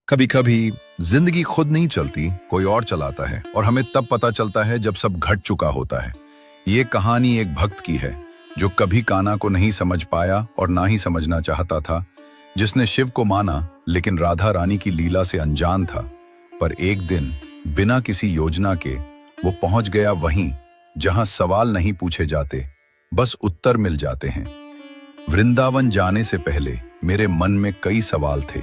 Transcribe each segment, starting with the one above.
कभी कभी जिंदगी खुद नहीं चलती, कोई और चलाता है और हमें तब पता चलता है जब सब घट चुका होता है। ये कहानी एक भक्त की है जो कभी कान्हा को नहीं समझ पाया और ना ही समझना चाहता था, जिसने शिव को माना लेकिन राधा रानी की लीला से अनजान था। पर एक दिन बिना किसी योजना के वो पहुंच गया वहीं जहां सवाल नहीं पूछे जाते, बस उत्तर मिल जाते हैं। वृंदावन जाने से पहले मेरे मन में कई सवाल थे।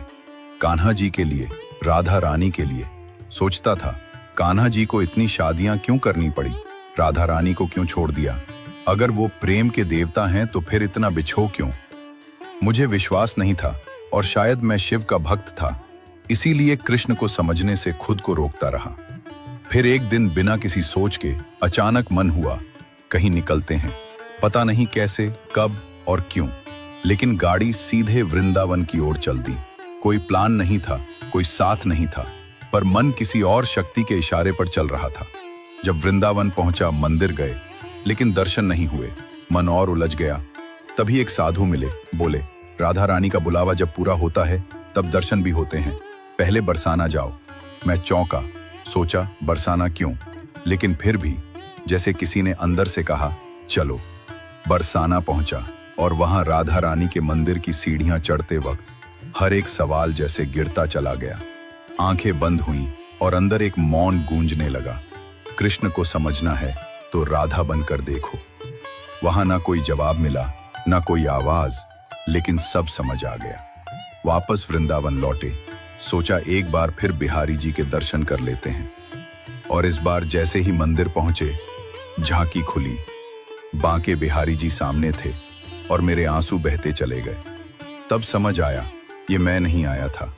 कान्हा जी के लिए, राधा रानी के लिए। सोचता था, कान्हा जी को इतनी शादियां क्यों करनी पड़ी, राधा रानी को क्यों छोड़ दिया? अगर वो प्रेम के देवता हैं तो फिर इतना बिछो क्यों? मुझे विश्वास नहीं था और शायद मैं शिव का भक्त था, इसीलिए कृष्ण को समझने से खुद को रोकता रहा। फिर एक दिन बिना किसी सोच के अचानक मन हुआ, कहीं निकलते हैं। पता नहीं कैसे, कब और क्यों, लेकिन गाड़ी सीधे वृंदावन की ओर चल दी। कोई प्लान नहीं था, कोई साथ नहीं था, पर मन किसी और शक्ति के इशारे पर चल रहा था। जब वृंदावन पहुंचा, मंदिर गए, लेकिन दर्शन नहीं हुए। मन और उलझ गया। तभी एक साधु मिले, बोले, राधा रानी का बुलावा जब पूरा होता है तब दर्शन भी होते हैं, पहले बरसाना जाओ। मैं चौंका, सोचा बरसाना क्यों, लेकिन फिर भी जैसे किसी ने अंदर से कहा, चलो। बरसाना पहुंचा और वहां राधा रानी के मंदिर की सीढ़ियां चढ़ते वक्त हर एक सवाल जैसे गिरता चला गया। आंखें बंद हुईं और अंदर एक मौन गूंजने लगा। कृष्ण को समझना है तो राधा बनकर देखो। वहां ना कोई जवाब मिला, ना कोई आवाज, लेकिन सब समझ आ गया। वापस वृंदावन लौटे, सोचा एक बार फिर बिहारी जी के दर्शन कर लेते हैं। और इस बार जैसे ही मंदिर पहुंचे, झांकी खुली। बांके बिहारी जी सामने थे और मेरे आंसू बहते चले गए। तब समझ आया, ये मैं नहीं आया था,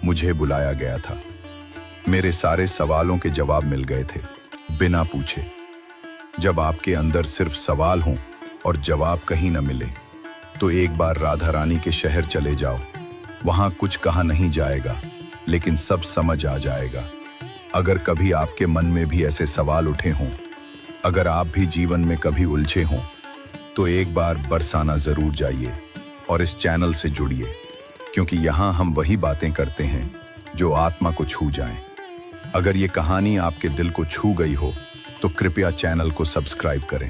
मुझे बुलाया गया था। मेरे सारे सवालों के जवाब मिल गए थे, बिना पूछे। जब आपके अंदर सिर्फ सवाल हों और जवाब कहीं न मिले, तो एक बार राधा रानी के शहर चले जाओ। वहां कुछ कहा नहीं जाएगा, लेकिन सब समझ आ जाएगा। अगर कभी आपके मन में भी ऐसे सवाल उठे हों, अगर आप भी जीवन में कभी उलझे हों, तो एक बार बरसाना जरूर जाइए और इस चैनल से जुड़िए, क्योंकि यहाँ हम वही बातें करते हैं जो आत्मा को छू जाएं। अगर ये कहानी आपके दिल को छू गई हो तो कृपया चैनल को सब्सक्राइब करें।